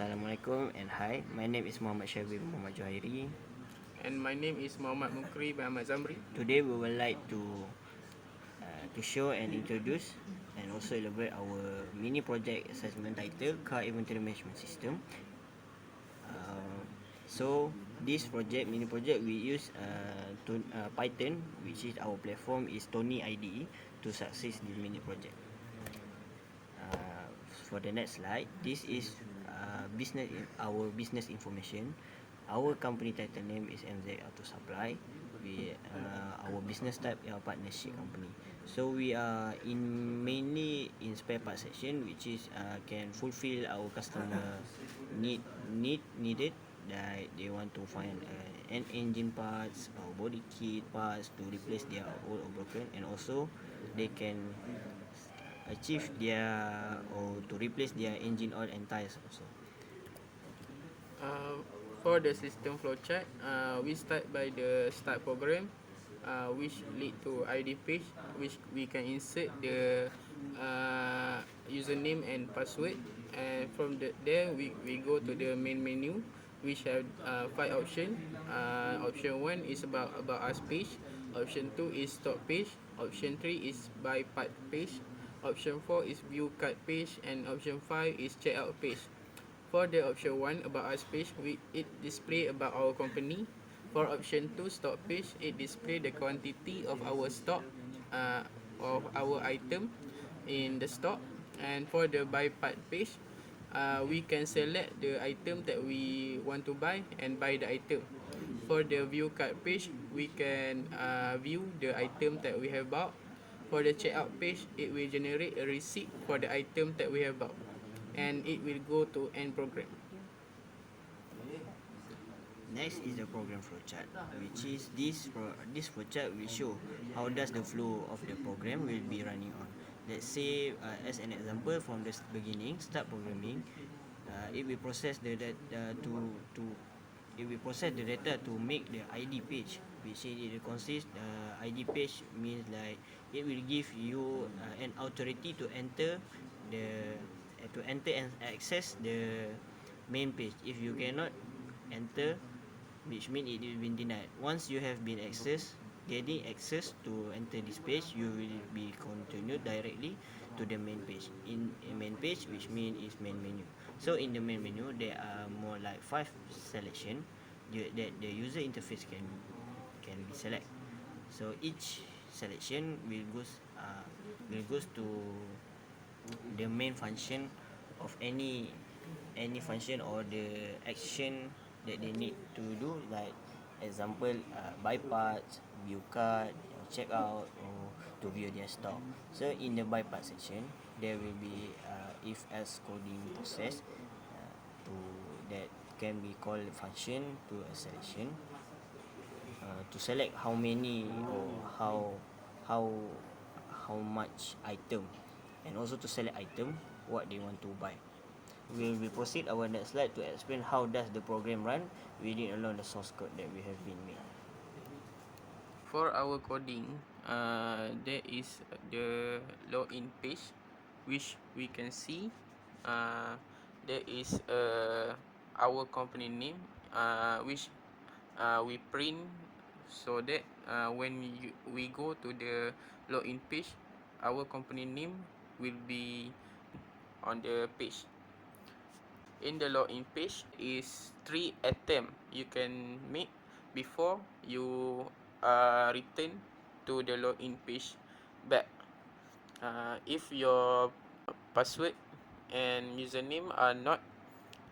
Assalamualaikum and hi. My name is Muhammad Syabir Muhammad Johari. And my name is Muhammad Mukri bin Ahmad Zamri. Today we would like to show and introduce and also elaborate our mini project assessment titled Car Inventory Management System. So this mini project, we use Python, which is our platform is Tony IDE to success this mini project. For the next slide, this is our business information. Our company title name is MZ Auto Supply. Our business type is partnership company. So we are mainly in spare part section, which is can fulfill our customer needed. Like they want to find an engine parts or body kit parts to replace their old or broken, and also they can achieve or to replace their engine oil and tires also. For the system flowchart, we start by the start program, which lead to ID page, which we can insert the username and password, and from there we go to the main menu, which have 5 options. Option 1 is about us page, option 2 is stock page, option 3 is buy part page, option 4 is view card page, and option 5 is checkout page. For the option 1 about us page, it display about our company. For option 2 stock page, it display the quantity of our stock, of our item in the stock. And for the buy part page, we can select the item that we want to buy and buy the item. For the view card page, we can view the item that we have bought. For the checkout page, it will generate a receipt for the item that we have bought, and it will go to end program. Next is the program flowchart, which is this flowchart will show how does the flow of the program will be running on. Let's say as an example, from the beginning start programming, it will process the data to make the ID page, which it consists ID page means like it will give you an authority to enter and access the main page. If you cannot enter, which means it will be denied. Once you have been getting access to enter this page, you will be continued directly to the main page. In main page, which means is main menu. So in the main menu, there are more like 5 selection that the user interface can be select. So each selection will goes to the main function of any function or the action that they need to do, like example buy parts, view card, check out, or to view their stock. So in the buy part section, there will be if else coding process to that can be called function to a selection to select how many or how how much item, and also to select item what they want to buy. We will proceed our next slide to explain how does the program run within along the source code that we have been made. For our coding, there is the login page, which we can see. There is our company name, which we print, so that when we go to the login page, our company name will be on the page. In the login page is 3 attempts you can make before you return to the login page back. If your password and username are not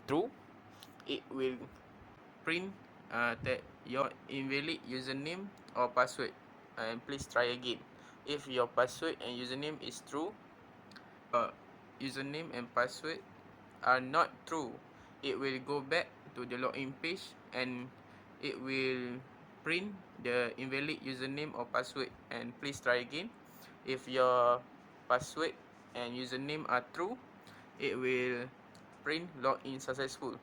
true, it will print that your invalid username or password, and please try again. If your password and username is true, username and password are not true, it will go back to the login page and it will print the invalid username or password, and please try again. If your password and username are true, it will print login successful.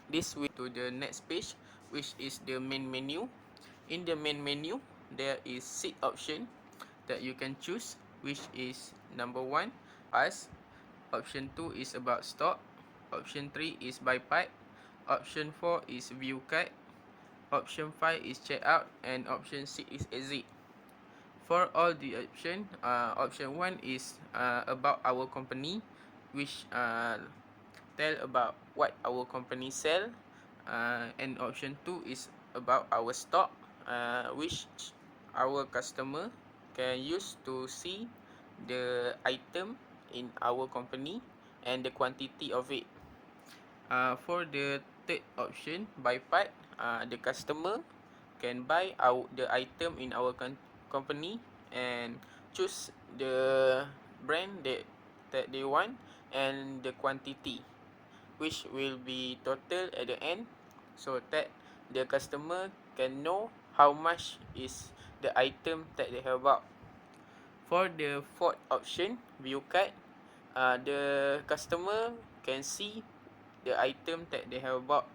This will to the next page, which is the main menu. In the main menu, there is 6 options that you can choose, which is number 1 us, option 2 is about stock, Option 3 is buy part. Option 4 is view card. Option 5 is check out, and option 6 is exit. For all the option 1 is about our company, which tell about what our company sell, and option 2 is about our stock, which our customer can use to see the item in our company and the quantity of it. For the third option, buy part, the customer can buy the item in our company and choose the brand that they want and the quantity, which will be total at the end, so that the customer can know how much is the item that they have bought. For the fourth option, view card, the customer can see the item that they have bought.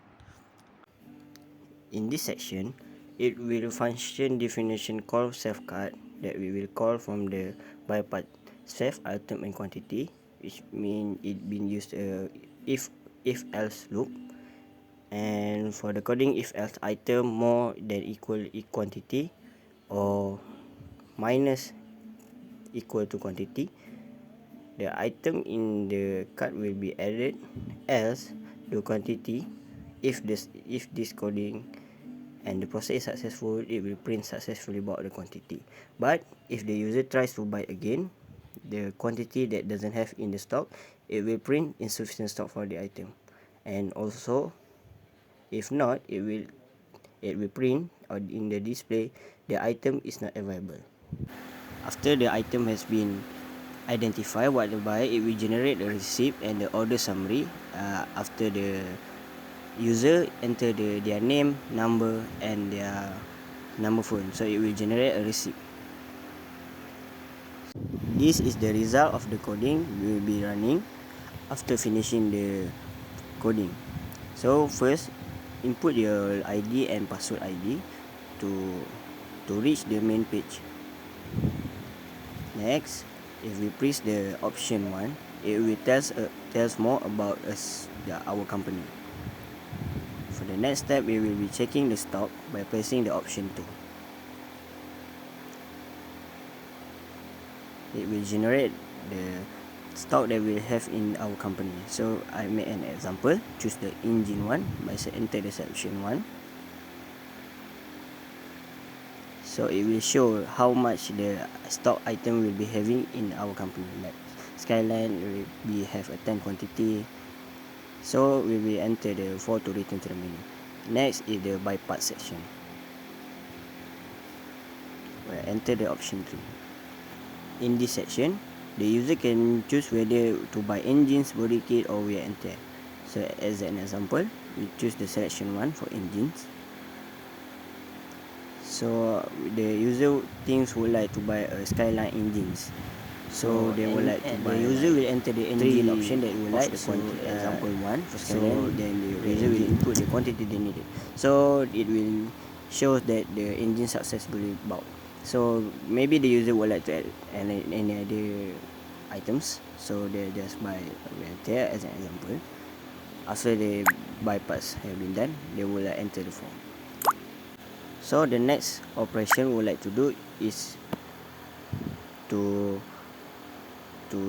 In this section, it will function definition call self card that we will call from the by part self item and quantity, which mean it been used if else loop. And for the coding if else item more than equal quantity or minus equal to quantity, the item in the card will be added, else the quantity. If this coding and the process is successful, it will print successfully about the quantity. But if the user tries to buy again the quantity that doesn't have in the stock, it will print insufficient stock for the item. And also, if not, it will print or in the display the item is not available. After the item has been identified what to buy, it will generate the receipt and the order summary after the user enter their name, number and their number phone. So it will generate a receipt. This is the result of the coding we will be running after finishing the coding. So first, input your ID and password ID to reach the main page. Next, if we press the option 1, it will tells more about our company. For the next step, we will be checking the stock by pressing the option 2. It will generate the stock that we have in our company. So I made an example. Choose the engine 1 by enter the section 1. So it will show how much the stock item will be having in our company. Like Skyline, we have a 10 quantity. So we will enter the 4 to return to the menu. Next is the buy part section. We'll enter the option 3. In this section, the user can choose whether to buy engines, body kit or wear and tear. So as an example, we choose the selection 1 for engines. So the user thinks would like to buy a Skyline engines. So they would like to buy. The user will enter the engine option that would like. So example 1 for Skyline. So then the user will input the quantity they needed. So it will show that the engine successfully bought. So maybe the user would like to add any other items. So they just buy wear and tear as an example. After the buy parts have been done, they will enter the form. So the next operation we would like to do is to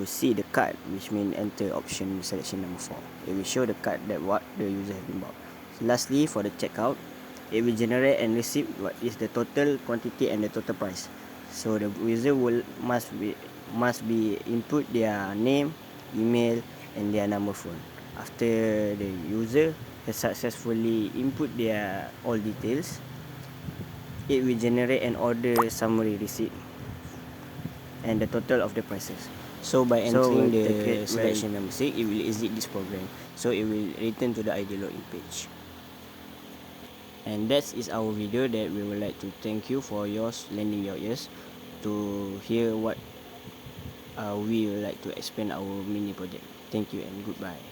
see the card, which means enter option selection number 4. It will show the card that what the user has been bought. Lastly, for the checkout, it will generate and receive what is the total quantity and the total price. So the user must be input their name, email and their number phone. After the user has successfully input their all details, it will generate an order summary receipt and the total of the prices. So by entering the selection number 6, it will exit this program. So it will return to the ID login page. And that is our video that we would like to thank you for lending your ears to hear what we would like to explain our mini project. Thank you and goodbye.